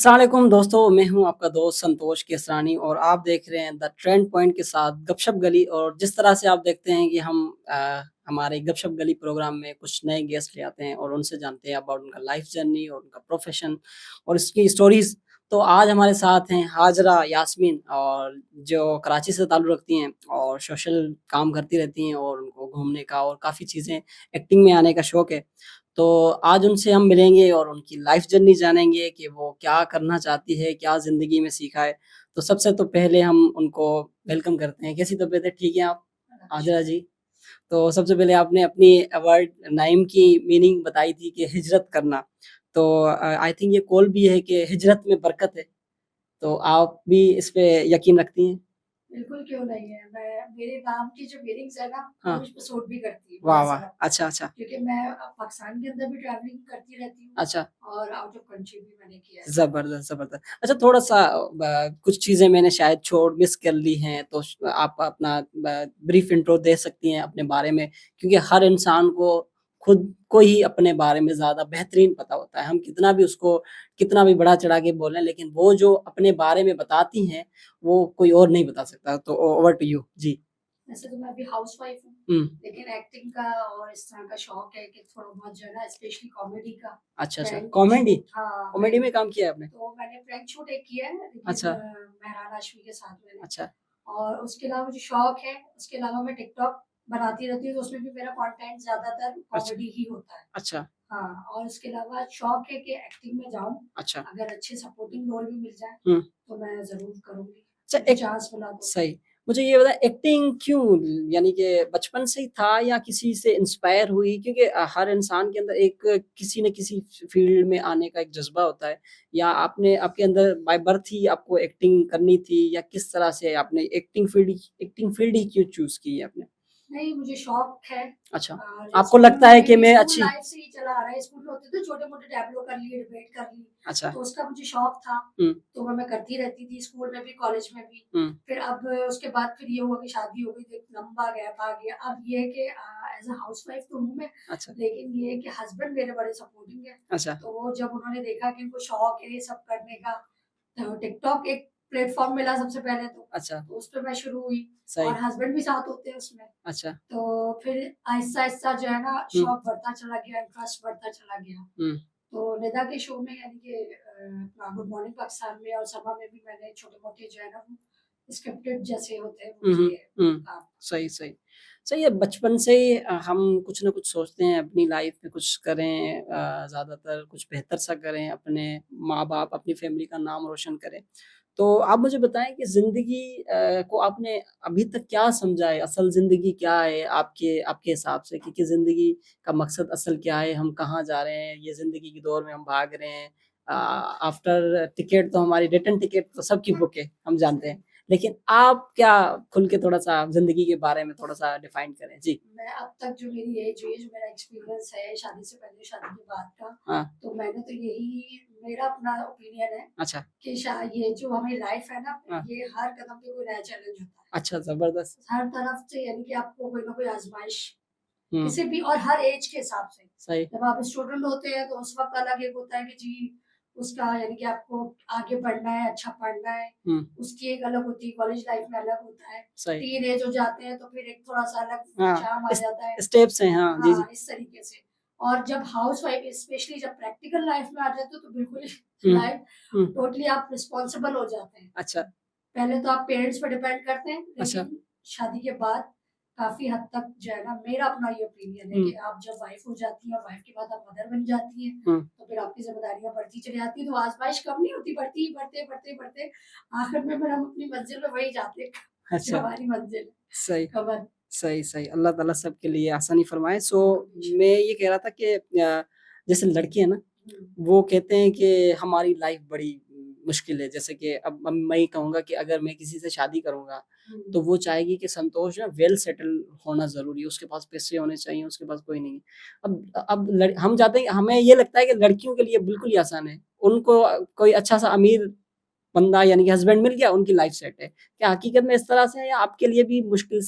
अस्सलाम वालेकुम दोस्तों, मैं हूं आपका दोस्त संतोष केसरानी और आप देख रहे हैं द ट्रेंड पॉइंट के साथ गपशप गली। और जिस तरह से आप देखते हैं कि हम हमारे गपशप गली प्रोग्राम में कुछ नए गेस्ट ले आते हैं और उनसे जानते हैं अबाउट उनका लाइफ जर्नी और उनका प्रोफेशन और उसकी स्टोरीज। तो आज हमारे साथ हैं हाजरा यास्मीन, और जो कराची से ताल्लुक़ रखती हैं और सोशल काम करती रहती हैं और उनको घूमने का और काफ़ी चीज़ें एक्टिंग में आने का शौक़ है। तो आज उनसे हम मिलेंगे और उनकी लाइफ जर्नी जानेंगे कि वो क्या करना चाहती है, क्या ज़िंदगी में सीखा है। तो सबसे तो पहले हम उनको वेलकम करते हैं। कैसी तबीयत है? ठीक हैं आप, हाजिरा जी? तो सबसे पहले आपने अपनी वर्ड नाइम की मीनिंग बताई थी कि हिजरत करना। तो आई थिंक ये कौल भी है कि हिजरत में बरकत है। तो आप भी इस पे यकीन रखती हैं? बिल्कुल, क्यों नहीं है। मैं मेरे नाम की जो मीनिंग्स है ना, वो हाँ। मुझ पे सूट भी करती है वाह, बहुत वाह! ज़्यादा। अच्छा, अच्छा। क्योंकि मैं पाकिस्तान के अंदर भी ट्रैवलिंग करती रहती हूँ अच्छा। और आउट ऑफ कंट्री भी मैंने किया है। ज़बरदस्त, ज़बरदस्त। अच्छा, थोड़ा-सा कुछ चीज़ें मैंने शायद छोड़ मिस कर ली हैं, तो आप अपना ब्रीफ इंट्रो दे सकती हैं अपने बारे में? क्योंकि हर इंसान को खुद को ही अपने बारे में ज़्यादा बेहतरीन पता होता है। हम कितना भी उसको कितना भी बढ़ा-चढ़ा के बोलें, लेकिन वो जो अपने बारे में बताती हैं, वो कोई और नहीं बता सकता। तो ओवर टू यू। जी। वैसे तो मैं अभी हाउसवाइफ हूँ, हुँ। लेकिन एक्टिंग का और इस तरह का शौक है कि थोड़ा बहुत जो है ना, स्पेशली कॉमेडी का अच्छा, अच्छा। Prank comedy? शूट। हाँ, कॉमेडी में काम किया है आपने? तो मैंने प्रैंक शूट एक किया है, लेकिन अच्छा, मेहरान हाशमी के साथ मैंने। अच्छा, और उसके अलावा मुझे शौक है, उसके अलावा मैं टिकटॉक बनाती रहती हूँ, तो उसमें भी मेरा कंटेंट ज़्यादातर अच्छा, कॉमेडी ही होता है। अच्छा, हाँ, और उसके अलावा शौक है कि एक्टिंग में जाऊँ, अच्छा। अगर अच्छे सपोर्टिंग रोल भी मिल जाए, हुँ। तो मैं ज़रूर करूँगी, अच्छा, मुझे एक चांस मिला तो। सही। मुझे ये बताएँ, एक्टिंग क्यों, यानी कि बचपन से ही था या किसी से इंस्पायर हुई? क्योंकि हर इंसान के अंदर एक किसी न किसी फ़ील्ड में आने का एक जज़्बा होता है, या आपने आपके अंदर बाय बर्थ ही आपको एक्टिंग करनी थी, या किस तरह से आपने एक्टिंग फ़ील्ड ही क्यों चूज़ की है आपने? नहीं, मुझे शौक है। अच्छा, जो आपको स्कूल लगता है में कि भी मैं स्कूल अच्छी। लाइफ से ही चला आ रहा है। स्कूल में होते थे छोटे-मोटे टैबलो कर लिए, डिबेट कर ली, अच्छा। तो उसका मुझे शौक था, हुँ, तो मैं करती रहती थी स्कूल में भी, कॉलेज में भी। हुँ। फिर अब उसके बाद फिर ये हुआ कि शादी हो गई, तो एक लंबा गैप आ गया। अब ये है कि एज़ अ हाउसवाइफ तो हूँ मैं, अच्छा, लेकिन ये है कि हस्बैंड मेरे बड़े सपोर्टिंग हैं। अच्छा, तो वो जब उन्होंने देखा कि इनको शौक है ये सब करने का, तो टिकटॉक एक प्लेटफ़ॉर्म मिला सबसे पहले अच्छा, तो उस पे मैं शुरू हुई, सही। और हस्बैंड भी साथ होते हैं उसमें। अच्छा। तो फिर आहिस्ता-आहिस्ता जो है ना, हुँ, शौक बढ़ता चला गया, इंटरेस्ट बढ़ता चला गया। हुँ। तो निदा के शो में, यानी कि अपना गुड मॉर्निंग पाकिस्तान में और समा में भी मैंने छोटे-मोटे जो है ना, वो स्क्रिप्टेड जैसे होते हैं वो हुँ, हुँ, किए हुँ। काम। सही, सही। सही है, बचपन से ही हम कुछ न कुछ सोचते हैं अपनी लाइफ़ में कुछ करें, ज़्यादातर कुछ बेहतर सा करें, अपने माँ-बाप, अपनी फ़ैमिली का नाम रोशन करें। तो आप मुझे बताएँ कि ज़िंदगी को आपने अभी तक क्या समझा है? असल ज़िंदगी क्या है आपके आपके हिसाब से? कि ज़िंदगी का मकसद असल क्या है? हम कहाँ जा रहे हैं? ये ज़िंदगी की दौड़ में हम भाग रहे हैं। आफ्टर टिकट तो हमारी रिटर्न टिकट तो सबकी बुक है, हम जानते सही। हैं। लेकिन आप क्या खुल के थोड़ा-सा ज़िंदगी के बारे में थोड़ा-सा डिफ़ाइन करें? जी। मैं अब तक जो मेरी एज हुई है, जो मेरा एक्सपीरियंस है शादी से पहले, शादी के बाद का, हाँ, तो मैंने तो यही, मेरा अपना ओपिनियन है अच्छा, कि ये जो हमें लाइफ है ना, हाँ, ये हर कदम पे कोई नया चैलेंज होता है। अच्छा, ज़बरदस्त। हर तरफ से, यानी कि आपको कोई ना कोई आज़माइश, हुँ, किसी भी, और हर एज के हिसाब से। सही, जब आप स्टूडेंट होते हैं तो उस वक़्त अलग एक होता है कि जी, उसका यानी कि आपको आगे बढ़ना है, अच्छा पढ़ना है, हुँ, उसकी एक अलग होती है, कॉलेज लाइफ में अलग होता है। सही। टीनेज हो जाते हैं तो फिर एक थोड़ा-सा अलग हाँ, चार्म आ इस जाता है। स्टेप्स हैं, हाँ, जी, जी। हाँ, इस तरीके से। और जब हाउसवाइफ, स्पेशली जब प्रैक्टिकल लाइफ में आ जाते हो, तो बिल्कुल ही हुँ, लाइफ हुँ, टोटली आप रिस्पॉन्सिबल हो जाते हैं। अच्छा, पहले तो आप पेरेंट्स पे डिपेंड करते हैं, अच्छा, लेकिन शादी के बाद काफ़ी हद तक जो है ना, मेरा अपना ये ओपिनियन है हुँ, कि आप जब वाइफ़ हो जाती हैं और वाइफ़ के बाद आप मदर बन जाती हैं, हुँ, तो फिर आपकी ज़िम्मेदारियाँ बढ़ती चली जाती हैं, तो आज़माइश कम नहीं होती, बढ़ती ही बढ़ते, बढ़ते, बढ़ते आखिर में फिर हम अपनी मंज़िल में वही जाते हैं, जो अच्छा, हमारी मंज़िल है, सही। कब्र। सही, सही। अल्लाह ताला सबके लिए आसानी फ़रमाए। सो बेशक। मैं ये कह रहा था कि जैसे लड़के हैं ना, हुँ, वो कहते हैं कि हमारी लाइफ़ बड़ी मुश्किल है। जैसे कि अब मैं ये कहूँगा कि अगर मैं किसी से शादी करूँगा, हुँ। तो वो चाहेगी कि संतोष ना वेल सेटल होना ज़रूरी है, उसके पास पैसे होने चाहिए, उसके पास कोई नहीं है। अब हम चाहते हैं, हमें ये लगता है कि लड़कियों के लिए बिल्कुल ही आसान है। उनको कोई अच्छा-सा अमीर बंदा यानी कि हस्बैंड मिल गया, उनकी लाइफ़ सेट है। क्या हकीकत में इस तरह से है, या आपके लिए भी मुश्किल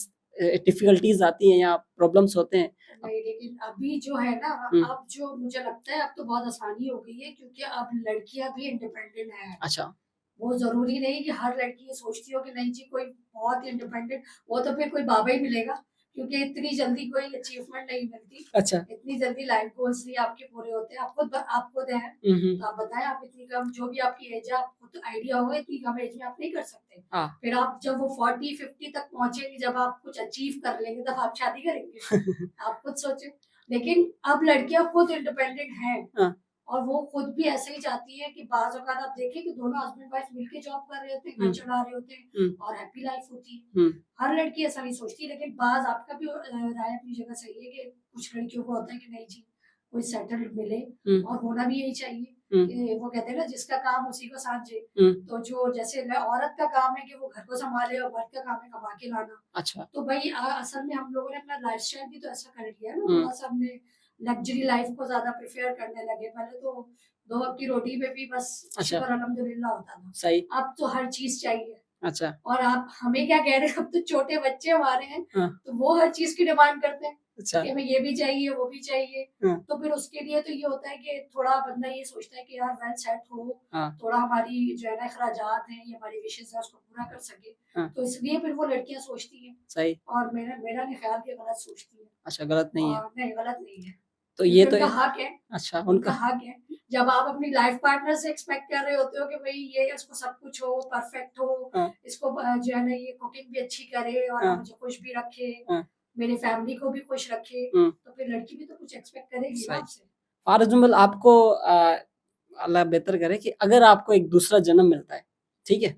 डिफ़िकल्टीज़ आती हैं या प्रॉब्लम्स होते हैं? नहीं, लेकिन अभी जो है ना, हुँ, अब जो मुझे लगता है अब तो बहुत आसानी हो गई है, क्योंकि अब लड़कियाँ भी इंडिपेंडेंट हैं। अच्छा, वो ज़रूरी नहीं कि हर लड़की ये सोचती हो कि नहीं जी कोई बहुत इंडिपेंडेंट, वो तो फिर कोई बाबा ही मिलेगा, क्योंकि इतनी जल्दी कोई अचीवमेंट नहीं मिलती। अच्छा। इतनी जल्दी लाइफ गोल्स नहीं आपके पूरे होते हैं। आप खुद हैं, हुँ, हुँ। तो आप बताएँ, आप इतनी कम जो भी आपकी एज है, आपको तो आइडिया होगा इतनी कम एज में आप नहीं कर सकते। हाँ। फिर आप जब वो 40-50 तक पहुँचेंगे, जब आप कुछ अचीव कर लेंगे, तब आप शादी करेंगे। आप खुद सोचें। लेकिन अब लड़कियाँ खुद इंडिपेंडेंट हैं। हाँ, और वो खुद भी ऐसे ही चाहती है कि बाज़ औक़ात आप देखें कि दोनों हस्बैंड वाइफ मिलके जॉब कर रहे होते हैं, घर हुँ, चला रहे होते हैं हुँ, और हैप्पी लाइफ़ होती है। हुँ, हर लड़की ऐसा नहीं सोचती, लेकिन बाज़ आपका भी राय अपनी जगह सही है कि कुछ लड़कियों को होता है कि नहीं जी, कोई सेटल्ड मिले, हुँ, और होना भी यही चाहिए हुँ, कि वो कहते हैं ना, जिसका काम उसी को साझे। हुँ। तो जो जैसे ल औरत का काम है कि वो घर को सँभाले और मर्द का काम है कमा के लाना। अच्छा। तो भई असल में हम लोगों ने अपना लाइफ़स्टाइल भी तो ऐसा कर लिया है ना, हुँ, थोड़ा-सा हमने लग्ज़री लाइफ़ को ज़्यादा प्रेफ़र करने लगे। पहले तो 2 वक़्त की रोटी पे भी बस अच्छा, शुक्र अल्हम्दुलिल्लाह होता था। सही। अब तो हर चीज़ चाहिए। अच्छा, और आप हमें क्या कह रहे हैं, अब तो छोटे बच्चे हमारे हैं, हाँ, तो वो हर चीज़ की डिमांड करते हैं अच्छा, कि हमें ये भी चाहिए, वो भी चाहिए। हाँ, तो फिर उसके लिए तो ये होता है कि थोड़ा बंदा ये सोचता है कि यार वेल सेट हो, हाँ, थोड़ा हमारी जो है ना अखराजात हैं, ये हमारी विशेज़ हैं, उसको पूरा कर सके। हाँ, तो इसलिए फिर वो लड़कियाँ सोचती हैं, सही। और मेरा मेरा नहीं ख़्याल कि गलत सोचती हैं। अच्छा, गलत नहीं है। नहीं, गलत नहीं है, तो ये क्योंकि तो उनका हक है। अच्छा, उनका उनका हक है। जब आप अपनी लाइफ पार्टनर से एक्सपेक्ट कर रहे होते हो कि भई ये इसको सब कुछ हो, परफेक्ट हो, हाँ, इसको जो है ना ये कुकिंग भी अच्छी करे और हाँ, मुझे खुश भी रखे, हाँ, मेरी फैमिली को भी खुश रखे, हुँ, तो फिर लड़की भी तो कुछ एक्सपेक्ट करेगी ना सही। आपसे। फॉर एग्ज़ाम्पल आपको अल्लाह बेहतर करे कि अगर आपको एक दूसरा जन्म मिलता है, ठीक है?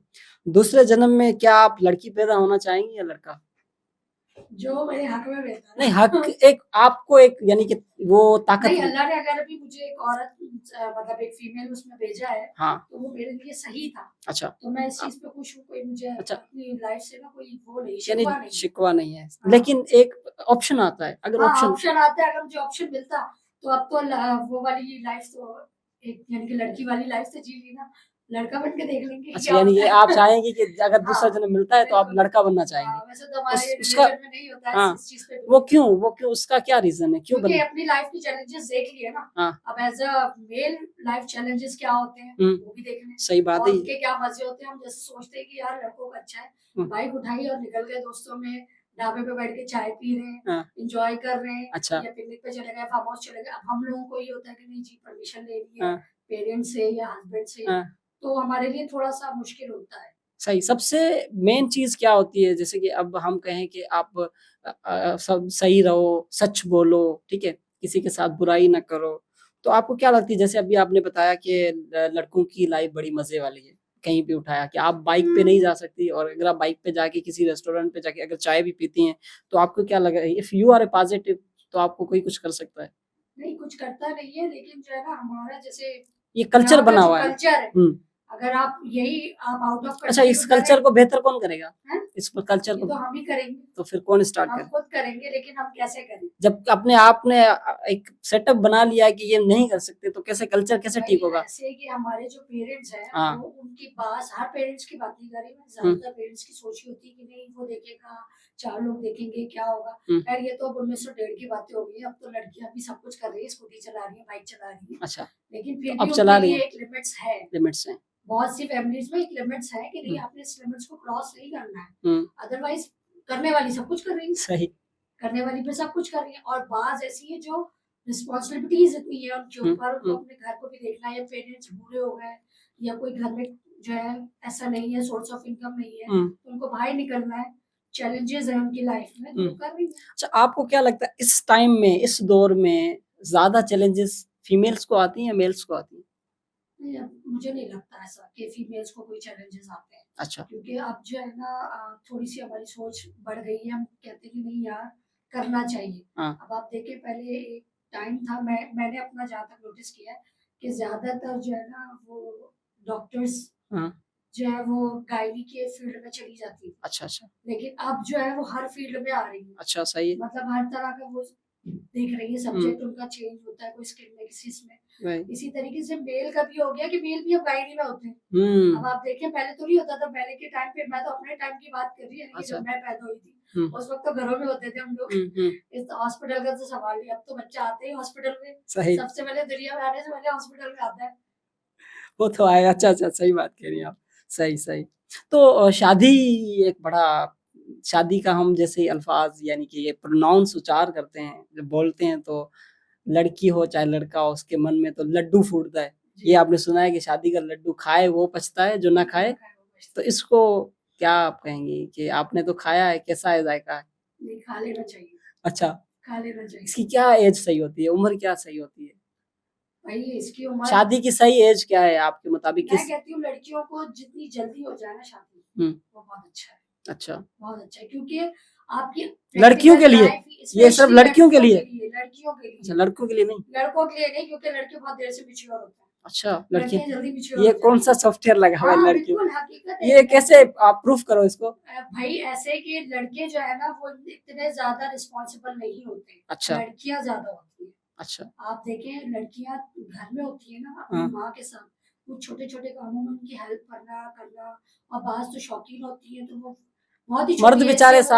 दूसरे जन्म में क्या आप लड़की पैदा होना चाहेंगी या लड़का? जो मेरे हक में बेहतर नहीं, है। हक एक आपको एक यानी कि वो ताकत नहीं, दी अल्लाह ने अगर अभी मुझे एक औरत मतलब एक फीमेल उसमें भेजा है, हाँ, तो वो मेरे लिए सही था। अच्छा। तो मैं इस अ, चीज़ पे खुश हूँ, कोई मुझे अच्छा, अपनी लाइफ से ना कोई वो नहीं, यानी शिकवा नहीं है। शिकवा नहीं है। हाँ। लेकिन एक ऑप्शन आता है, अगर हाँ, ऑप्शन ऑप्शन आता है, अगर मुझे ऑप्शन मिलता, तो अब तो वो वाली लाइफ़ तो एक यानी कि लड़की वाली लाइफ़ तो जी ली ना, लड़का बन के देख लेंगे कि अच्छा, क्या यानी होता ये है। आप चाहेंगे कि अगर दूसरा हाँ, जन्म मिलता है तो आप बिल्कुल। लड़का बनना चाहेंगे। वैसे तो हमारे उसका रिलिजन में नहीं होता है हाँ, इस चीज़ पे वो बिलीव। क्यों? वो क्यों? उसका क्या रीज़न है? क्यों क्योंकि बनना अपनी लाइफ़ की चैलेंजेस देख लिए ना, हाँ, अब as a male life challenges क्या होते हैं, हुँ, वो भी देख लें, सही बात और है ये। उनके क्या मज़े होते हैं। हम जैसे सोचते हैं कि यार लड़कों का अच्छा है, हुँ, बाइक उठाई और निकल गए दोस्तों में, ढाबे पे बैठ के चाय पी रहे हैं, हाँ, एन्जॉय कर रहे हैं, अच्छा, या पिकनिक पे चले गए, फार्म हाउस चले गए। अब हम लोगों को ये होता है कि नहीं जी परमिशन लेनी है हाँ, पेरेंट्स से या हस्बैंड से, हाँ, तो हमारे लिए थोड़ा-सा मुश्किल होता है। सही। सबसे मेन चीज़ क्या होती है? जैसे कि अब हम कहें कि आप सब सही रहो, सच बोलो, ठीक है? किसी के साथ बुराई ना करो। तो आपको क्या लगती है जैसे अभी आपने बताया कि लड़कों की लाइफ़ बड़ी मज़े वाली है, कहीं भी उठाया कि आप बाइक पे नहीं जा सकती और अगर आप बाइक पे जाके किसी रेस्टोरेंट पे जाके अगर चाय भी पीती हैं, तो आपको क्या लगा if you are a positive तो आपको कोई कुछ कर सकता है? नहीं, कुछ करता नहीं है, लेकिन जो है ना हमारा जैसे ये कल्चर यहाँ का बना जो हुआ है ना। कल्चर है, हुँ। अगर आप आउट ऑफ अच्छा कंट्री इस में करें, कल्चर को बेहतर कौन करेगा? हैं? इस कल्चर ये को तो हम ही करेंगे, तो फिर कौन स्टार्ट हम करे? खुद करेंगे, लेकिन हम कैसे करें? जब अपने आप ने एक सेटअप बना लिया है कि ये नहीं कर सकते तो कैसे कल्चर कैसे भाई ठीक होगा? ऐसे कि हमारे जो पेरेंट्स हैं, हाँ। वो उनकी बात, हर पेरेंट्स की बात नहीं कर रही मैं, हुँ, ज़्यादातर पेरेंट्स की सोच ये होती है कि नहीं वो देखेगा, 4 लोग देखेंगे, क्या होगा? हुँ, खैर ये तो अब 1901 की बातें हो गई हैं, अब तो लड़कियाँ भी सब कुछ कर रही हैं, स्कूटी चला रही हैं, बाइक चला रही हैं, अच्छा लेकिन तो फिर अब भी चला उनके रही लिए हैं, एक लिमिट्स है। लिमिट्स हैं। बहुत सी फैमिलीज़ में एक लिमिट्स है कि नहीं हुँ, आपने इस लिमिट्स को क्रॉस नहीं करना है, हुँ, अदरवाइज़ करने वाली सब कुछ कर रही है। सही। करने वाली पे सब कुछ कर रही है, और बाज़ ऐसी है जो रिस्पॉन्सिबिलिटीज़ इतनी है उनके हुँ, ऊपर, उनको हुँ, अपने घर को भी देखना है, या पेरेंट्स बूढ़े हो गए, या कोई घर में जो है ऐसा नहीं है, सोर्स ऑफ इनकम नहीं है, हुँ, तो उनको बाहर निकलना है, चैलेंजेज़ हैं उनकी लाइफ में, तो हुँ। वो कर रही हैं। अच्छा आपको क्या लगता है इस टाइम में, इस दौर में ज़्यादा चैलेंजेस फीमेल्स को आती हैं या मेल्स को आती हैं? नहीं, अब मुझे नहीं लगता ऐसा कि फीमेल्स को कोई चैलेंजेज़ आते हैं, अच्छा, क्योंकि अब जो है ना थोड़ी-सी हमारी सोच बढ़ गई है, हम कहते हैं कि नहीं यार, करना चाहिए। हाँ, अब आप देखिए, पहले एक टाइम था, मैंने अपना जहाँ तक नोटिस किया है कि ज़्यादातर जो है ना वो डॉक्टर्स हाँ। जो है वो गायनी के फील्ड में चली जाती थी। अच्छा, अच्छा। लेकिन अब जो है वो हर फील्ड में आ रही है। अच्छा सही है। मतलब हर तरह का वो देख रही है, सब्जेक्ट उनका चेंज होता है, कोई स्किल में किसी इसमें। इसी तरीके से मेल का भी हो गया कि मेल भी अब गाइड ही में होते हैं। अब आप देखें पहले तो नहीं होता था, पहले के टाइम पे, मैं तो अपने टाइम की बात कर रही हूँ, अच्छा। जब मैं पैदा हुई थी उस वक्त तो घरों में होते थे हम लोग। इस हॉस्पिटल का तो सवाल नहीं, अब तो बच्चा आते ही हॉस्पिटल में, सही। सबसे पहले दुनिया में आने से पहले हॉस्पिटल में आता है। वो तो है। अच्छा, अच्छा, सही बात कह रही हैं आप। सही, सही। तो शादी एक बड़ा शादी का हम जैसे अल्फ़ाज़ यानी कि ये प्रोनाउंस उच्चार करते हैं, जब बोलते हैं तो लड़की हो चाहे लड़का हो उसके मन में तो लड्डू फूटता है। ये आपने सुना है कि शादी का लड्डू खाए वो पछता है, जो ना खाए तो इसको क्या आप कहेंगी कि आपने तो खाया है, कैसा है ज़ायका? नहीं, खा लेना चाहिए, अच्छा, खा लेना चाहिए। इसकी क्या एज सही होती है? उम्र क्या सही होती है? भाई इसकी उम्र, शादी की सही एज क्या है आपके मुताबिक? मैं कहती हूँ लड़कियों को जितनी जल्दी हो जाए ना शादी, वो बहुत अच्छा है, अच्छा। बहुत अच्छा है, क्योंकि आपकी लड़कियों के लिए? ये सिर्फ लड़कियों के लिए? लड़कियों के लिए, अच्छा, लड़कों के लिए नहीं? लड़कों के लिए नहीं, क्योंकि लड़के बहुत देर से मैच्योर होते हैं। अच्छा, लड़कियां लड़कियाँ जल्दी मैच्योर ये हो कौन सा जाती हैं। सॉफ्टवेयर लगा हुआ है हाँ लड़कियों? बिल्कुल हकीकत है ये कैसे आप प्रूफ करो इसको? भाई ऐसे कि लड़के जो है ना वो इतने ज्यादा रिस्पॉन्सिबल नहीं होते, अच्छा, लड़कियां ज्यादा होती है। अच्छा। आप देखें लड़कियां घर में होती है ना अपनी हाँ, माँ के साथ, कुछ छोटे छोटे कामों में उनकी हेल्प करना करना, और बाज तो शौकीन होती है, तो वो बहुत ही मर्द छोटी एज बेचारे से वो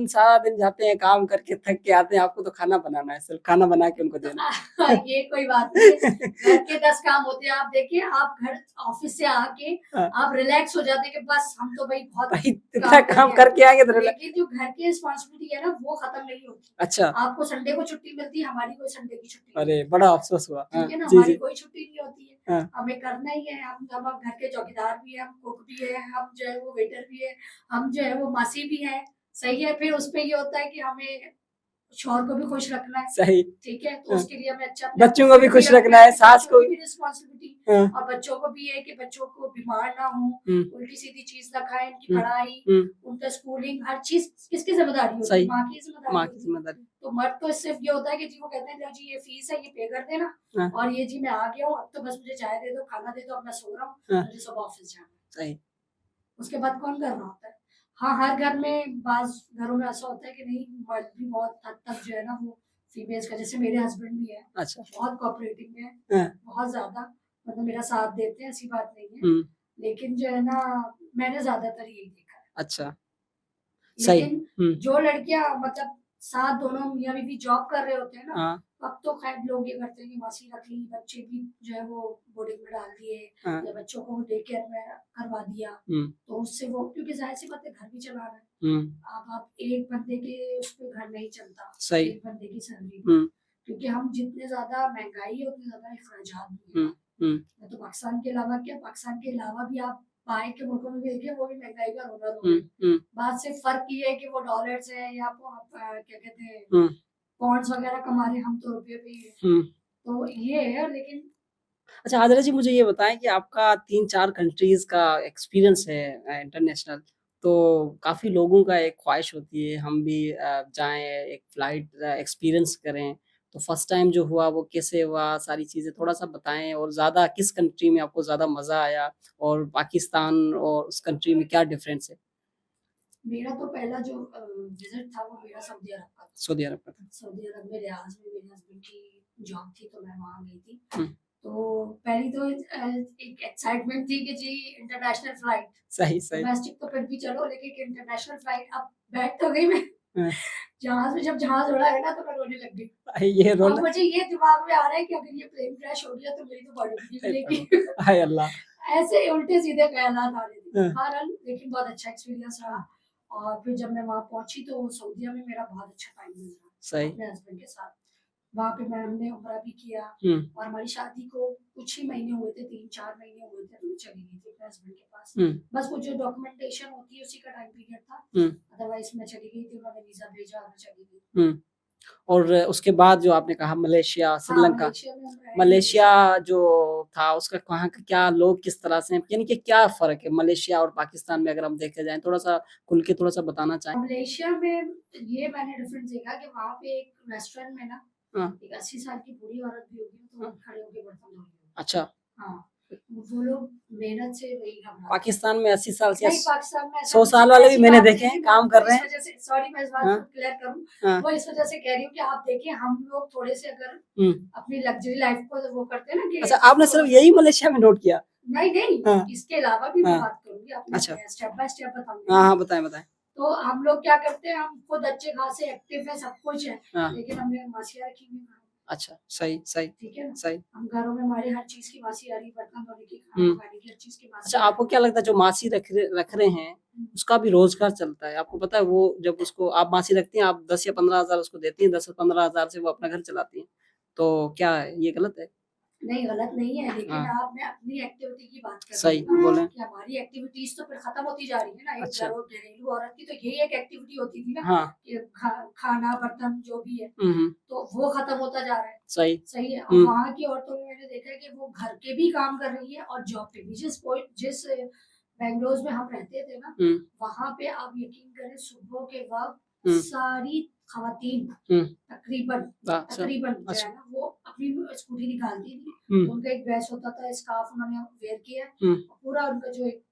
सारा दिन जाते हैं काम करके थक के आते हैं, आपको तो खाना बनाना है, सिर्फ खाना बना के उनको देना ये कोई बात नहीं है, घर के 10 काम होते हैं। आप देखिए, आप घर ऑफिस से आके हाँ, आप रिलैक्स हो जाते हैं कि बस हम तो भाई बहुत भाई इतना काम काम करके आए, करके आएँगे तो लेकिन जो घर की रिस्पॉन्सिबिलिटी है ना वो खत्म नहीं होती। अच्छा, आपको संडे को छुट्टी मिलती है, हमारी कोई संडे की छुट्टी नहीं अरे होती, बड़ा अफ़सोस हुआ। हाँ, ठीक है ना, जी, हमारी जी। कोई छुट्टी नहीं होती है, हाँ, हमें करना ही है। हम अब घर के चौकीदार भी हैं, हम कुक भी है, हम जो है वो वेटर भी है, हम जो है वो मासी भी है, सही है। फिर उसपे ये होता है कि हमें शौहर को भी खुश रखना है, सही। ठीक है, तो हाँ, उसके लिए हमें अच्छा अपने आप बच्चों को फिट भी भी खुश रखना रखना है, है, सास बच्चों को की भी। भी रिस्पॉन्सिबिलिटी, हाँ, और बच्चों को भी है कि बच्चों को बीमार ना हो, हुँ, उल्टी सीधी चीज ना खाए, उनकी हुँ, पढ़ाई, हुँ, उनका स्कूलिंग, हर चीज किसकी जिम्मेदारी होती है, सही। माँ की जिम्मेदारी माँ की होती है। ज़िम्मेदारी। तो मर्द तो सिर्फ ये होता है कि जी वो कहते हैं जी ये फीस है, ये पे कर देना, हाँ, और ये जी मैं आ गया हूँ, अब तो बस मुझे चाय दे दो, खाना दे दो, अब मैं सो रहा हूँ, हाँ, मुझे सुबह ऑफिस जाना है। सही। उसके बाद कौन कर रहा होता है? हाँ, हर घर में बाज़ घरों में ऐसा होता है कि नहीं, मर्द भी बहुत हद तक जो है ना वो फीमेल्स का, जैसे मेरे हस्बैंड भी है, अच्छा। बहुत कोऑपरेटिव है, हाँ, बहुत ज़्यादा, मतलब मेरा साथ देते हैं, ऐसी बात नहीं है। हुँ, लेकिन जो है ना मैंने ज़्यादातर यही देखा है। अच्छा, सही। लेकिन हुँ, जो लड़कियां मतलब साथ दोनों मियाँ बीवी जॉब कर रहे होते हैं ना, हाँ, अब तो खैर लोग ये करते हैं कि मासी रख ली, बच्चे भी जो है वो बोर्डिंग में डाल दिए, हाँ, या बच्चों को डे केयर में करवा दिया, हुँ, तो उससे वो, क्योंकि जाहिर सी बात है घर भी चलाना है। हुँ, अब आप एक बंदे के उस पे घर नहीं चलता, सही। एक बंदे की सैलरी पे, हुँ, क्योंकि हम जितने ज्यादा महंगाई है उतने ज्यादा अखराजात भी है हुँ, ना। हुँ, मैं तो पाकिस्तान के अलावा क्या, पाकिस्तान के अलावा भी आप बाहर के मुल्कों में भी देखिए, वो भी महंगाई का रोना रो रहे हुँ, हैं। हुँ, बात सिर्फ फर्क ये है कि वो डॉलर्स है, या वो आप क्या कहते हैं हुँ, पॉन्ड्स वगैरह कमा रहे हैं, हम तो रुपये पे ही है। हुँ। तो ये है, लेकिन अच्छा हाजरा जी मुझे ये बताएँ कि आपका 3-4 कंट्रीज़ का एक्सपीरियंस है इंटरनेशनल, तो काफ़ी लोगों का एक ख़्वाहिश होती है हम भी जाएँ एक फ़्लाइट एक्सपीरियंस करें। तो फर्स्ट टाइम जो हुआ वो कैसे हुआ? सारी चीज़ें थोड़ा-सा बताएँ और ज़्यादा किस कंट्री में आपको ज़्यादा मज़ा आया? और पाकिस्तान और उस कंट्री में क्या डिफ़रेंस है? मेरा तो पहला जो विजिट था वो मेरा सऊदी अरब का था। सऊदी अरब का था। सऊदी अरब में रियाज में मेरे हस्बैंड की जॉब थी, तो मैं वहाँ गई थी। हुँ, तो पहली तो एक एक्साइटमेंट थी कि जी इंटरनेशनल फ्लाइट, सही, सही। डोमेस्टिक तो फिर भी चलो, लेकिन इंटरनेशनल फ्लाइट, अब बैठ तो गई मैं हाँ, जहाज में, जब जहाज उड़ा है ना तो मैं रोने लग गई। ये अब रोना मुझे ये दिमाग में आ रहा है कि अगर ये प्लेन क्रैश हो गया तो मेरी तो बॉडी भी नहीं हाय मिलेगी। भगवान! हाय अल्लाह! ऐसे उल्टे सीधे ख्यालात आ रहे थे। हाँ, बहरहाल लेकिन बहुत अच्छा एक्सपीरियंस रहा, और फिर जब मैं वहाँ पहुँची तो सऊदीया में मेरा बहुत अच्छा टाइम गुज़रा सही। अपने हस्बैंड के साथ। वहाँ पे हमने उम्रा भी किया, हुँ, और हमारी शादी को कुछ ही महीने हुए थे, 3-4 महीने हुए थे, तो मैं चली गई थी अपने हस्बैंड के पास। हुँ, बस वो जो डॉक्यूमेंटेशन होती है उसी का टाइम पीरियड था, हुँ, अदरवाइज़ मैं चली गई थी, उन्होंने वीज़ा भेजा और मैं चली गई। हुँ। और उसके बाद जो आपने कहा मलेशिया, हाँ, श्रीलंका, मलेशिया में हम रहे, मलेशिया मलेशिया। जो था उसका वहाँ का क्या लोग किस तरह से हैं? यानी कि क्या फ़र्क है मलेशिया और पाकिस्तान में अगर हम देखे जाएँ थोड़ा-सा खुल के थोड़ा-सा बताना चाहें? मलेशिया में ये मैंने डिफरेंस देखा कि वहाँ पे एक रेस्टोरेंट में ना हाँ, एक 80 साल की बूढ़ी औरत भी होगी, तो हाँ, वो खड़े होके बर्तन धो रही होगी। अच्छा, हाँ, वो लोग मेहनत से वही घबराते हैं। पाकिस्तान में 80 साल से नहीं, पाकिस्तान में 100 साल वाले भी मैंने देखे हैं काम कर रहे हैं। सॉरी मैं इस बात को क्लियर करूं, वो इस वजह से कह रही हूँ कि आप देखिए हम लोग थोड़े से अगर अपनी लग्जरी लाइफ को वो करते हैं ना कि अच्छा, आपने सिर्फ यही मलेशिया में नोट किया? नहीं, इसके अलावा भी मैं बात करूंगी, आपको स्टेप बाय स्टेप बताऊंगी। हाँ, बताएं। तो हम लोग क्या करते हैं, हम खुद अच्छे खासे एक्टिव है, सब कुछ है, लेकिन हमने मासिया रखी हुई है। अच्छा, सही ठीक है ना, सही। हम घरों में हमारे हर चीज की मासी आ रही, बर्तन धोने की, खाना खाने की, हर चीज की मासी। अच्छा, आपको क्या लगता है जो मासी रख रहे हैं उसका भी रोजगार चलता है? आपको पता है वो जब उसको आप मासी रखती हैं, आप 10 या 15,000 उसको देती हैं, 10 या 15,000 से वो अपना घर चलाती हैं, तो क्या ये गलत है? नहीं, गलत नहीं है, लेकिन आप मैं अपनी एक्टिविटी की बात कर सही बोले कि हमारी एक्टिविटीज तो फिर खत्म होती जा रही है ना। एक घरेलू औरत की तो यही एक एक्टिविटी होती थी ना, कि खाना बर्तन जो भी है, तो वो खत्म होता जा रहा है। सही है। और वहाँ की औरतों में मैंने देखा है कि वो घर के भी काम कर रही है और जॉब पे भी। जिस बेंगलोर में हम रहते थे ना, वहाँ पे आप यकीन करें सुबह के वक्त सारी खवातीन तकरीबन जो है ना, वो अपनी स्कूटी निकालती थी, उनका एक ड्रेस होता था, स्कार्फ उन्होंने वेयर किया, पूरा उनका जो एक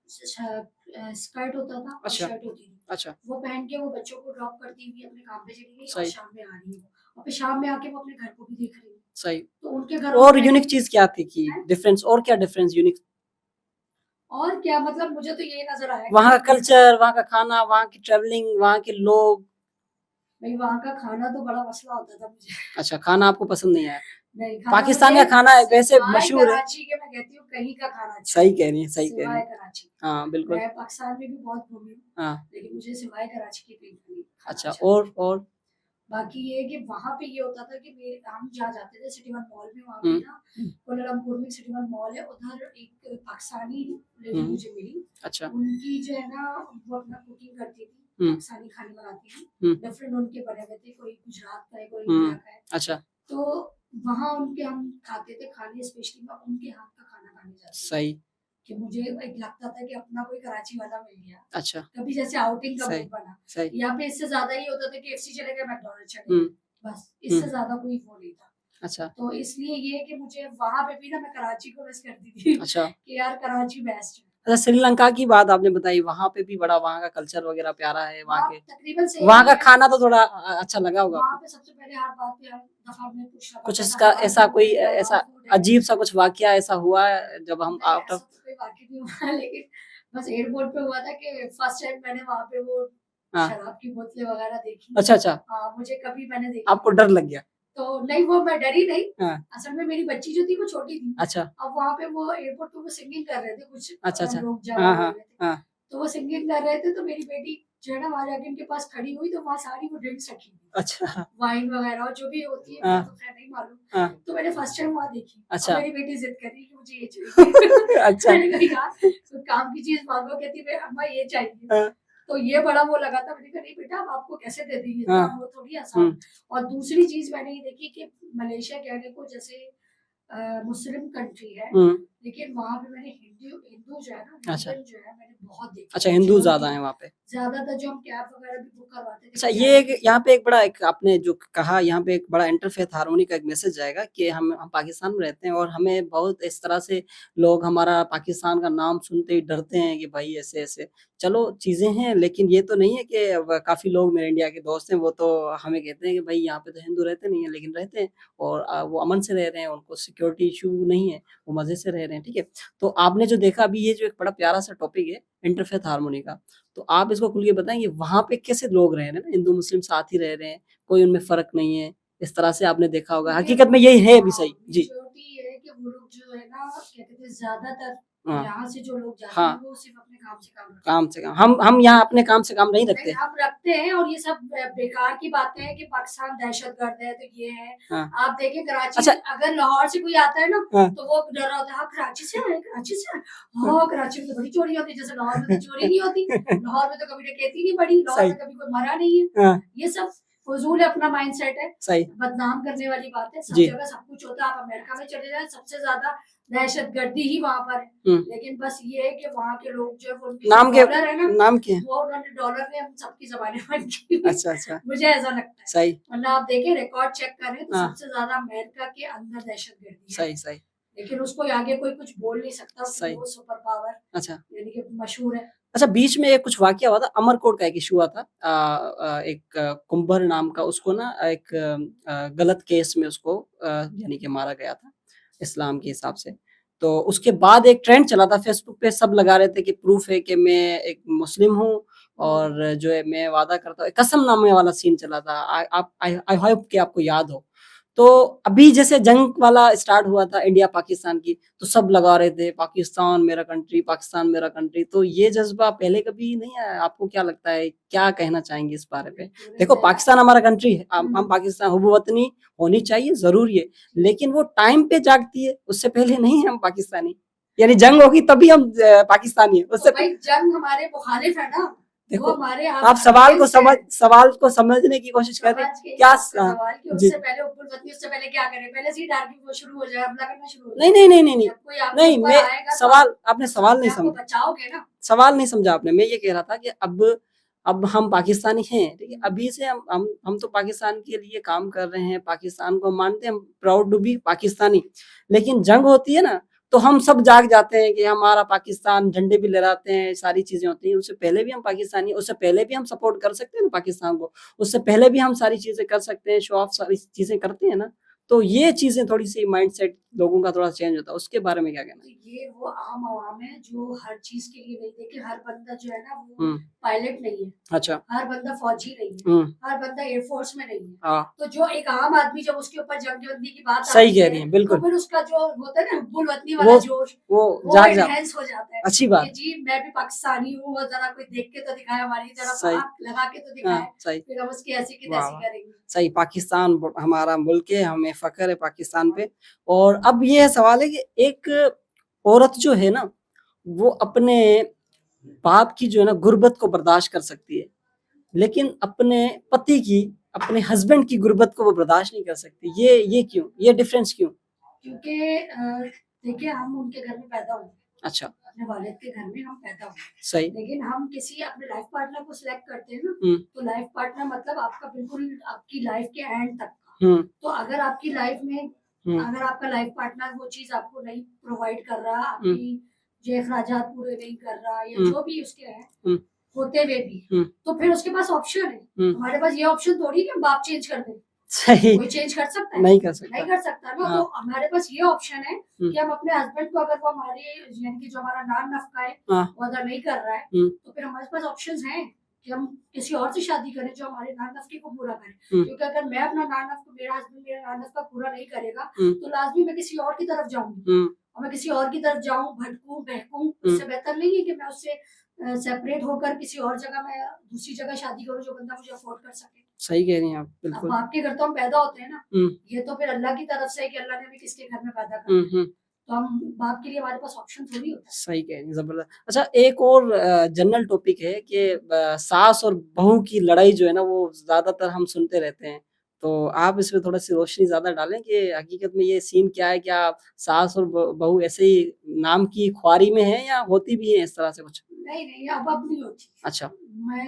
स्कर्ट होता था और शर्ट होती थी, वो पहन के वो बच्चों को ड्रॉप करती हुई अपने काम पे चली गई और शाम में आ रही है, और फिर शाम में आके वो अपने घर को भी देख रही है। सही। तो उनके घर और यूनिक चीज क्या थी कि डिफरेंस, और क्या डिफरेंस यूनिक? और क्या मतलब, मुझे तो ये नजर आया वहाँ का कल्चर, वहाँ का खाना, वहाँ की ट्रेवलिंग, वहाँ के लोग। नहीं, वहाँ का खाना तो बड़ा मसला होता था मुझे। अच्छा, खाना आपको पसंद नहीं आया? नहीं, पाकिस्तान का खाना वैसे मशहूर है। कराची के मैं कहती हूँ कहीं का खाना अच्छा। सही कह रही है, सही कह रही है। कराची। हाँ, बिल्कुल। मैं पाकिस्तान में भी बहुत घूमी हूँ, लेकिन मुझे सिवाय कराची के कहीं नहीं। अच्छा, और बाकी ये कि वहाँ पे ये होता था कि हम जहाँ जाते थे सिटी वन मॉल में, वहाँ पे ना कोलालमपुर में सिटी वन मॉल है, उधर एक पाकिस्तानी लेडी मुझे मिली। अच्छा। उनकी जो है ना, वो अपना कुकिंग करती थी, पाकिस्तानी खाने बनाती थी, डिफरेंट उनके बने हुए थे, कोई गुजरात का है, कोई इंडिया का है। अच्छा। तो वहाँ उनके हम खाते थे खाने, स्पेशली मैं उनके हाथ का खाना खाने जाती थी। सही। कि मुझे एक लगता था कि अपना कोई कराची वाला मिल गया। अच्छा। कभी जैसे आउटिंग का मूड बना, यहाँ पे इससे ज्यादा ही होता था कि KFC चले गए, मैकडॉनल्ड चले गए, बस इससे ज्यादा कोई वो नहीं था। अच्छा। तो इसलिए ये कि मुझे वहाँ पे भी ना, मैं कराची को मिस करती थी। अच्छा। कि यार कराची बेस्ट है। अच्छा, श्रीलंका की बात आपने बताई, वहाँ पे भी बड़ा वहाँ का कल्चर वगैरह प्यारा है, वहाँ के तकरीबन वहाँ का खाना तो थोड़ा अच्छा लगा होगा। वहाँ पे सबसे पहले हर बात पे दफा में पूछना कुछ इसका ऐसा कोई ऐसा अजीब सा कुछ वाकया ऐसा हुआ है जब हम आउट ऑफ? कोई वाकया नहीं हुआ, लेकिन बस एयरपोर्ट पे हुआ था कि फर्स्ट टाइम मैंने वहाँ पे वो शराब की बोतलें वगैरह देखी। अच्छा। हाँ, मुझे कभी मैंने देखी। आपको डर लग गया? तो नहीं, वो मैं डरी नहीं। असल में मेरी बच्ची जो थी वो छोटी थी। अच्छा। अब वहाँ पे वो एयरपोर्ट पे वो सिंगिंग कर रहे थे कुछ। अच्छा। लोग जा रहे थे, तो वो सिंगिंग कर रहे थे, तो मेरी बेटी जो है ना वहाँ जाके उनके पास खड़ी हुई, तो वहाँ सारी वो ड्रिंक्स रखी हुई। अच्छा। वाइन वगैरह और जो भी होती है, मुझे तो खैर नहीं मालूम। तो मैंने फर्स्ट टाइम वहाँ देखी। अच्छा। मेरी बेटी जिद कर रही कि मुझे ये चाहिए। अच्छा। मैंने कहा यार तो काम की चीज मांगो, कहती है अम्मा ये चाहिए। तो ये बड़ा वो लगा था, मैंने कहा नहीं बेटा अब आपको कैसे दे देंगे, वो थोड़ी आसान। और दूसरी चीज मैंने ये देखी कि मलेशिया कहने को जैसे मुस्लिम कंट्री है, लेकिन वहाँ पे मैंने हिंदू जो है ना, अच्छा, जो है मैंने बहुत देखा। अच्छा, हिंदू ज्यादा है वहाँ पे? ज्यादातर जो हम कैब वगैरह भी बुक करवाते थे। अच्छा, ये यहाँ पे एक बड़ा एक आपने जो कहा, यहाँ पे एक बड़ा इंटरफेथ हार्मोनी का एक मैसेज जाएगा कि हम पाकिस्तान में रहते हैं और हमें बहुत इस तरह से लोग हमारा पाकिस्तान का नाम सुनते ही डरते हैं कि भाई ऐसे ऐसे। चलो चीजें हैं, लेकिन ये तो नहीं है कि काफी लोग मेरे इंडिया के दोस्त हैं, वो तो हमें कहते हैं कि भाई यहाँ पे तो हिंदू रहते नहीं है, लेकिन रहते हैं और वो अमन से रह रहे हैं, उनको सिक्योरिटी इशू नहीं है, वो मजे से रह रहे हैं। ठीक है, तो आपने जो देखा अभी, ये जो एक बड़ा प्यारा सा टॉपिक है इंटरफेथ हार्मोनी का, तो आप इसको खुल के बताएंगे वहां पे कैसे लोग रह रहे हैं ना, हिंदू मुस्लिम साथ ही रह रहे हैं, कोई उनमें फर्क नहीं है, इस तरह से आपने देखा होगा, हकीकत में यही है भी? सही जी। है कि वो लोग जो है ना, कहते थे ज्यादातर यहाँ से जो लोग जाते हैं वो सिर्फ अपने काम से काम हम यहाँ अपने काम से काम नहीं रखते। हम रखते हैं, और ये सब बेकार की बातें हैं कि पाकिस्तान दहशतगर्द है, तो ये है। आप देखें कराची, अच्छा, अगर लाहौर से कोई आता है ना, तो वो डर रहा होता है, हाँ कराची से है, कराची से है, हाँ कराची में तो बड़ी चोरी होती है, जैसे लाहौर में तो चोरी नहीं होती। लाहौर में तो कभी डकैती नहीं बढ़ी, लाहौर में कभी कोई मरा नहीं है। ये सब फजूल है, अपना माइंड सेट है, सही बदनाम करने वाली बात है। सब जगह सब कुछ होता है, आप अमेरिका में चले जाए, सबसे ज्यादा दहशतगर्दी ही वहाँ पर है। लेकिन बस ये है कि वहाँ के लोग जो है नाम के डॉलर है ना, नाम के वो उन्होंने डॉलर ने हम सबकी जबानें बंद की। अच्छा अच्छा, मुझे ऐसा लगता है। सही, वरना आप देखें रिकॉर्ड चेक करें तो सबसे ज्यादा अमेरिका के अंदर दहशतगर्दी है। सही सही। लेकिन उसको आगे कोई कुछ बोल नहीं सकता, सही। वो सुपर पावर अच्छा। यानी कि मशहूर है। अच्छा, बीच में एक कुछ वाकया हुआ था, अमरकोट का एक इश्यू हुआ था। एक कुंभर नाम का, उसको ना एक गलत केस में उसको यानी कि मारा गया था इस्लाम के हिसाब से। तो उसके बाद एक ट्रेंड चला था फेसबुक पे, सब लगा रहे थे कि प्रूफ है कि मैं एक मुस्लिम हूँ और जो है मैं वादा करता हूँ, कसम नामे वाला सीन चला था। आई होप कि आपको याद हो। तो अभी जैसे जंग वाला स्टार्ट हुआ था इंडिया पाकिस्तान की, तो सब लगा रहे थे पाकिस्तान मेरा कंट्री, पाकिस्तान मेरा कंट्री। तो ये जज्बा पहले कभी नहीं आया? आपको क्या लगता है, क्या कहना चाहेंगे इस बारे पे? देखो, पाकिस्तान हमारा कंट्री है, हम पाकिस्तान हुब्बे वतनी होनी चाहिए, जरूरी है, लेकिन वो टाइम पे जागती है, उससे पहले नहीं है हम पाकिस्तानी। यानी जंग होगी तभी हम पाकिस्तानी है, उससे तो भाई जंग हमारे मुखालिफ है ना। देखो, आप सवाल को समझने की कोशिश कर रहे हैं क्या? सवाल कि उससे पहले हुब्बुल वतनी, उससे पहले क्या करें? पहले से ही टारगेट वो शुरू हो जाए, हमला करना शुरू हो जाए। नहीं, कोई आपके ऊपर मैं आएगा तो सवाल, आपने सवाल नहीं आपको समझा, बचाओगे ना। सवाल नहीं समझा आपने। मैं ये कह रहा था कि अब हम पाकिस्तानी हैं, ठीक है, अभी से हम तो पाकिस्तान के लिए काम कर रहे हैं, पाकिस्तान को मानते हैं, हम प्राउड टू बी पाकिस्तानी। लेकिन जंग होती है ना, तो हम सब जाग जाते हैं कि हमारा पाकिस्तान, झंडे भी लहराते हैं, सारी चीजें होती हैं। उससे पहले भी हम पाकिस्तानी, उससे पहले भी हम सपोर्ट कर सकते हैं ना पाकिस्तान को, उससे पहले भी हम सारी चीजें कर सकते हैं, शो ऑफ सारी चीजें करते हैं ना। तो ये चीजें थोड़ी सी माइंडसेट लोगों का थोड़ा चेंज होता है, उसके बारे में क्या कहना है? तो ये वो आम आवाम है जो हर चीज के लिए नहीं, देखिए हर बंदा जो है ना वो पायलट नहीं है। अच्छा। हर बंदा फौजी नहीं है, हर बंदा एयरफोर्स में नहीं है। तो जो एक आम आदमी जब उसके ऊपर जंगबंदी की बात सही कह रही है, बिल्कुल, तो फिर उसका जो होता है ना हुब्बुल वतनी वाला जोश, वो एनहांस हो जाता है। अच्छी बात, जी मैं भी पाकिस्तानी हूँ, और जरा कोई देख के तो दिखाए, हमारी तरफ आँख लगा के तो दिखाए, फिर हम उसकी ऐसी की तैसी करेंगे। सही, पाकिस्तान हमारा मुल्क है, हमें फख्र है पाकिस्तान पे। और अब ये सवाल है कि एक औरत जो है ना, वो अपने बाप की जो है ना गुर्बत को बर्दाश्त कर सकती है, लेकिन अपने पति की, अपने हस्बैंड की गुर्बत को वो बर्दाश्त नहीं कर सकती। ये क्यों? ये डिफरेंस क्यों? क्योंकि देखिए हम उनके घर में पैदा हुए। अच्छा। अपने वालिद के घर में हम पैदा हुए। सही। लेकिन हम किसी अपने लाइफ पार्टनर को सिलेक्ट करते हैं ना, तो लाइफ पार्टनर मतलब आपका बिल्कुल आपकी लाइफ के एंड तक का। तो अगर आपकी लाइफ में अगर आपका लाइफ पार्टनर वो चीज आपको नहीं प्रोवाइड कर रहा, आपकी जो अखराजात पूरे नहीं कर रहा, या जो भी उसके हैं होते हुए भी, तो फिर उसके पास ऑप्शन है। हमारे पास ये ऑप्शन थोड़ी कि हम बाप चेंज कर दें। सही। कोई चेंज कर सकता है? नहीं कर सकता ना। तो हमारे पास ये ऑप्शन है कि हम अपने हस्बैंड को, अगर वो हमारे यानी कि जो हमारा नाम नफका है वो अगर नहीं कर रहा है, तो फिर हमारे पास ऑप्शंस हैं कि हम किसी और से शादी करें जो हमारे नाम नफके को पूरा करे। क्योंकि अगर मैं अपना नाम नफका, मेरा हस्बैंड मेरा नाम नफका पूरा नहीं करेगा, तो लाजमी मैं किसी और की तरफ जाऊंगी, और मैं किसी और की तरफ जाऊं, भटकूं, बहकूं, उससे बेहतर नहीं है कि मैं उससे सेपरेट होकर किसी और जगह, मैं दूसरी जगह शादी करूं जो बंदा मुझे अफोर्ड कर सके। सही कह रही हैं आप, बिल्कुल। अब आपके घर तो हम पैदा होते हैं ना, ये तो फिर अल्लाह की तरफ से है कि अल्लाह ने हमें किसके घर में पैदा किया, तो हम बाप के लिए हमारे पास ऑप्शन थोड़ी होता है। सही कह रही हैं, जबरदस्त। अच्छा, एक और जनरल टॉपिक है कि सास और बहू की लड़ाई जो है ना, वो ज्यादातर हम सुनते रहते हैं। तो आप इसमें थोड़ा सी रोशनी ज्यादा डालें कि हकीकत में ये सीन क्या है? क्या सास और बहू ऐसे ही नाम की ख्वारी में है, या होती भी है इस तरह से कुछ? नहीं, अब नहीं होती। अच्छा,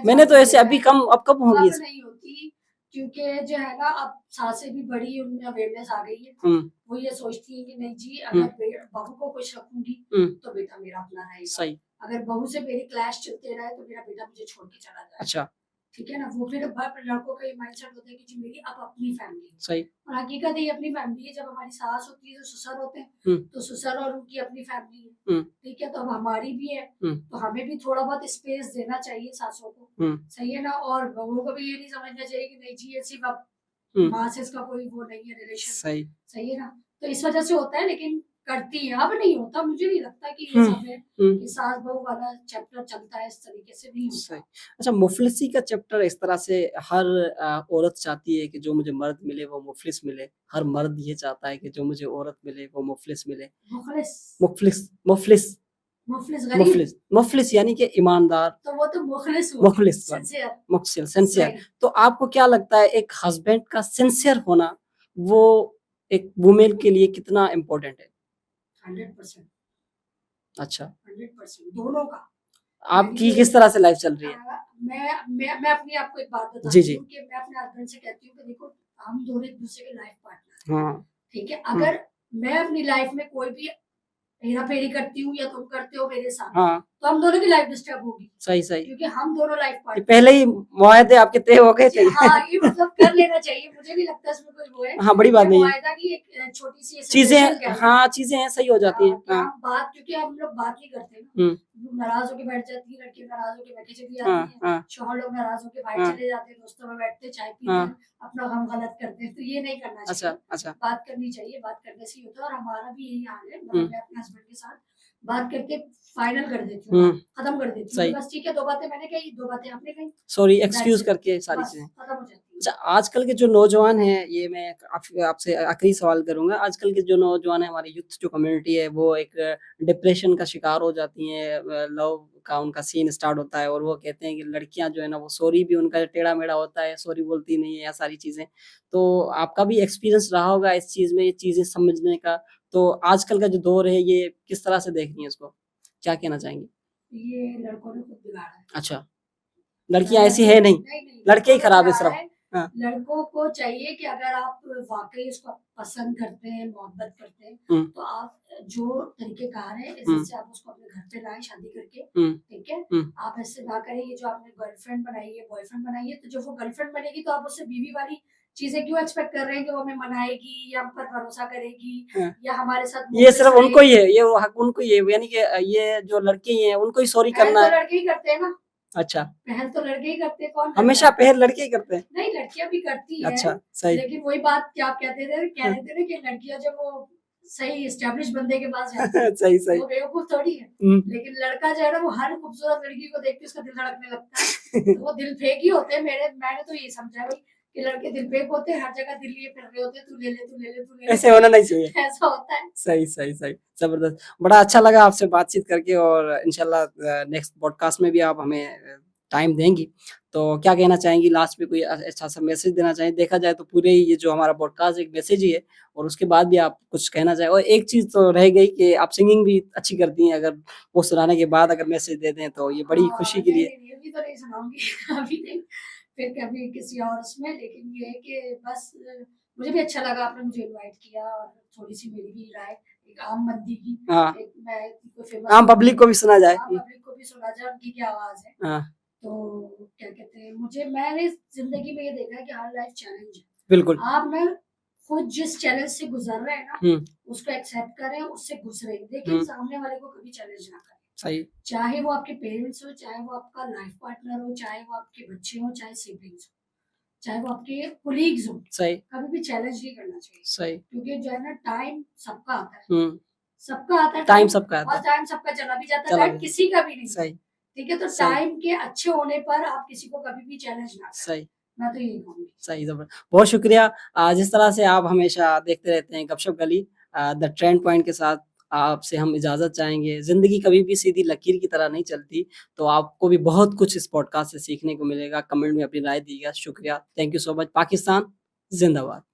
मैंने तो ऐसे अभी कम, अब कब होगी? नहीं होती, क्योंकि जो है ना अब सासें भी बड़ी, उनमें अवेयरनेस आ गई है। वो ये सोचती है कि नहीं जी, अगर बहू को खुश रखूंगी तो बेटा मेरा अपना रहेगा। सही। अगर बहू से मेरी क्लैश चलते रहे तो मेरा बेटा मुझे छोड़ के चला जाए। अच्छा, ठीक है ना। वो फिर लड़कों का ये माइंडसेट होता है कि जी मेरी अब अपनी फैमिली। सही। और हकीकत है ये अपनी फैमिली है। जब हमारी सास होती है तो ससुर होते हैं, तो ससुर और उनकी अपनी फैमिली है, ठीक है। तो अब हमारी भी है, तो हमें भी थोड़ा बहुत स्पेस देना चाहिए सासों को, सही है ना। और बहू को भी ये नहीं समझना चाहिए कि नहीं जी ये सिर्फ अब माँ से इसका कोई वो नहीं है रिलेशन। सही। सही है ना। तो इस वजह से होता है, लेकिन करती है। अब नहीं होता, मुझे नहीं लगता कि ये सब है कि सास बहू वाला चैप्टर चलता है इस तरीके से, नहीं होता। अच्छा, मुफलिसी का चैप्टर इस तरह से हर औरत चाहती है कि जो मुझे मर्द मिले वो मुफलिस मिले। हर मर्द ये चाहता है कि जो मुझे औरत मिले वो मुफलिस मिले। मुफलिस मुफलिस मुफलिस मुफलिस यानी कि ईमानदार। तो वो तो मुखलिस हुआ, मुखलिस, सिंसियर। तो आपको क्या लगता है एक हस्बैंड का सिंसियर होना वो एक वुमेन के लिए कितना इम्पोर्टेंट है? 100%। अच्छा, 100% दोनों का। आपकी किस तरह से लाइफ चल रही है? मैं अपनी आपको एक बात बताती हूँ कि मैं अपने हस्बैंड से कहती हूँ कि देखो हम दोनों एक दूसरे के लाइफ पार्टनर, हाँ, ठीक है। अगर मैं अपनी लाइफ में कोई भी हेरा-फेरी करती हूँ या तुम करते हो मेरे साथ, हाँ। तो हम दोनों की लाइफ डिस्टर्ब होगी। सही, सही। क्योंकि हम दोनों लाइफ ये पार्टनर पहले ही मुआहदे आपके तय हो गए थे। हाँ, ये मतलब कर लेना चाहिए, मुझे भी लगता है इसमें कोई वो है। हाँ, बड़ी बात नहीं है। मुआहदा की एक छोटी-सी चीज़ें हाँ, चीज़ें हैं सही हो जाती हैं। हाँ। हम बात क्योंकि हम लोग बात नहीं करते ना, हुँ। नाराज़ होके बैठ जाती है, लड़कियाँ नाराज़ होके बैठी चली जाती हाँ, हैं, हाँ, शौहर लोग नाराज़ होके बाहर हाँ, चले जाते हैं, दोस्तों में बैठते हैं, चाय पीते हाँ। हैं, अपना गम गलत करते हैं, तो ये नहीं करना अच्छा, चाहिए। अच्छा। बात करनी चाहिए, बात करने से ही होता है और हमारा भी यही हाल है, हुँ, मतलब मैं अपने हस्बैंड के साथ बात करके फाइनल कर देती हूँ, हुँ, खत्म कर देती हूँ कि सही। बस ठीक है, 2 बातें मैंने कही, 2 बातें आपने कही, सॉरी दैट्स एक्सक्यूज़ इट, करके सारी बस चीज़ें। खत्म हो जाती है। अच्छा, आजकल के जो नौजवान हैं, ये मैं आपसे आखिरी सवाल करूँगा। आजकल के जो नौजवान हैं, हमारी यूथ जो कम्युनिटी है, वो एक डिप्रेशन का शिकार हो जाती हैं। लव का उनका सीन स्टार्ट होता है और वो कहते हैं कि लड़कियाँ जो है ना, वो सॉरी भी उनका टेढ़ा-मेढ़ा होता है, सॉरी बोलती नहीं है, या सारी चीज़ें। तो आपका भी एक्सपीरियंस रहा होगा इस चीज़ में, ये चीज़ें समझने का। तो आजकल का जो दौर है, ये किस तरह से देख रही हैं इसको? क्या कहना चाहेंगी? ये लड़कों ने खुद बिगाड़ा है। अच्छा, लड़कियाँ ऐसी लड़कों है नहीं, नहीं, नहीं, लड़के लड़कों ही ने खराब है बिगाड़ा सिर्फ़। है। हाँ। लड़कों को चाहिए कि अगर आप वाक़ई उसको पसंद करते हैं, मोहब्बत करते हैं, हुँ, तो आप जो तरीक़ेकार है, हुँ, इज़्ज़त से आप उसको अपने घर पे लाएँ शादी करके, हुँ, ठीक है? हुँ। आप ऐसे ना करें, ये जो आपने गर्लफ्रेंड बनाई है, बॉयफ्रेंड बनाई है, तो जब वो गर्लफ्रेंड बनेगी तो आप उससे बीवी वाली चीज़ें क्यों एक्सपेक्ट कर रहे हैं कि वो हमें मनाएगी या हम पर भरोसा करेगी हाँ। या हमारे साथ ये मुखलिस सिर्फ़ उनको ही रहेगी? है, ये वो हक उनको ही है, यानी कि ये जो लड़के ही हैं, उनको ही सॉरी पहल करना तो है। लड़के ही करते हैं ना, अच्छा, पहल तो लड़के ही करते हैं, कौन करता हमेशा है? पहल लड़के ही करते हैं। नहीं, लड़कियाँ भी करती हैं, अच्छा, सही। लेकिन वही बात क्या आप कह हाँ, रहे थे ना कि लड़कियाँ जब वो सही एस्टेब्लिश बंदे के पास जाती हैं, सही, तो सही। वो बेवकूफ़ थोड़ी है। हुँ। लेकिन लड़का जो है ना, वो हर खूबसूरत लड़की को देख के उसका दिल धड़कने लगता है, तो वो दिल फेंक ही होते हैं मैंने तो ये समझा भई कि लड़के दिल फेंक होते हैं, हर जगह दिल लिए फिर रहे होते हैं, तू ले ले, तू ले ले, तू ले ले, ऐसे होना नहीं चाहिए। ऐसा होता है। सही, सही, सही। ज़बरदस्त। बड़ा अच्छा लगा आपसे बातचीत करके और इंशाल्लाह नेक्स्ट पॉडकास्ट में भी आप हमें टाइम देंगी। तो क्या कहना चाहेंगी लास्ट में कोई अच्छा-सा मैसेज देना चाहें? देखा जाए तो पूरे ये जो हमारा पॉडकास्ट एक मैसेज ही है और उसके बाद भी आप कुछ कहना चाहें और एक चीज़ तो रह गई कि आप सिंगिंग भी अच्छी करती हैं, अगर वो सुनाने के बाद अगर मैसेज दे दें तो ये बड़ी खुशी की नहीं, लिए नहीं, नहीं, अभी तो नहीं सुनाऊँगी अभी नहीं, फिर कभी किसी और उसमें लेकिन ये है कि बस मुझे भी अच्छा लगा आपने मुझे इनवाइट किया और थोड़ी-सी मेरी भी राय एक आम बंदी की, हाँ, एक मैं कोई फेमस आम नहीं पब्लिक हूँ, को भी सुना जाए। आम पब्लिक को भी सुना जाए उनकी क्या आवाज़ है। हाँ, तो क्या कहते हैं, मैंने ज़िंदगी में ये देखा है कि हर लाइफ चैलेंज है। बिल्कुल। आप ना खुद जिस चैलेंज से गुज़र रहे हैं ना, हुँ, उसको एक्सेप्ट करें, उससे गुज़रें, लेकिन हुँ, सामने वाले को कभी चैलेंज ना करें। सही। चाहे वो आपके पेरेंट्स हो, चाहे वो आपका लाइफ पार्टनर हो, चाहे वो आपके बच्चे हों, चाहे सिबलिंग्स हो, चाहे वो आपके कोलीग्स हों, सही, कभी भी चैलेंज नहीं करना चाहिए। सही। क्योंकि जो है ना टाइम सबका आता है, हुँ, सबका आता है टाइम टाइम सबका आता और है, टाइम सबका चला भी जाता है, चला टाइम भी किसी का भी नहीं है। सही, ठीक है? तो सही, टाइम के अच्छे होने पर आप किसी को कभी भी चैलेंज ना करें। सही। मैं तो यही कहूँगी। सही ज़बर बहुत शुक्रिया जिस तरह से आप हमेशा देखते रहते हैं गपशप गली द ट्रेंड पॉइंट के साथ आपसे हम इजाज़त चाहेंगे। ज़िंदगी कभी भी सीधी लकीर की तरह नहीं चलती, तो आपको भी बहुत कुछ इस पॉडकास्ट से सीखने को मिलेगा। कमेंट में अपनी राय दीजिएगा। शुक्रिया, thank you so much. Pakistan ज़िंदाबाद।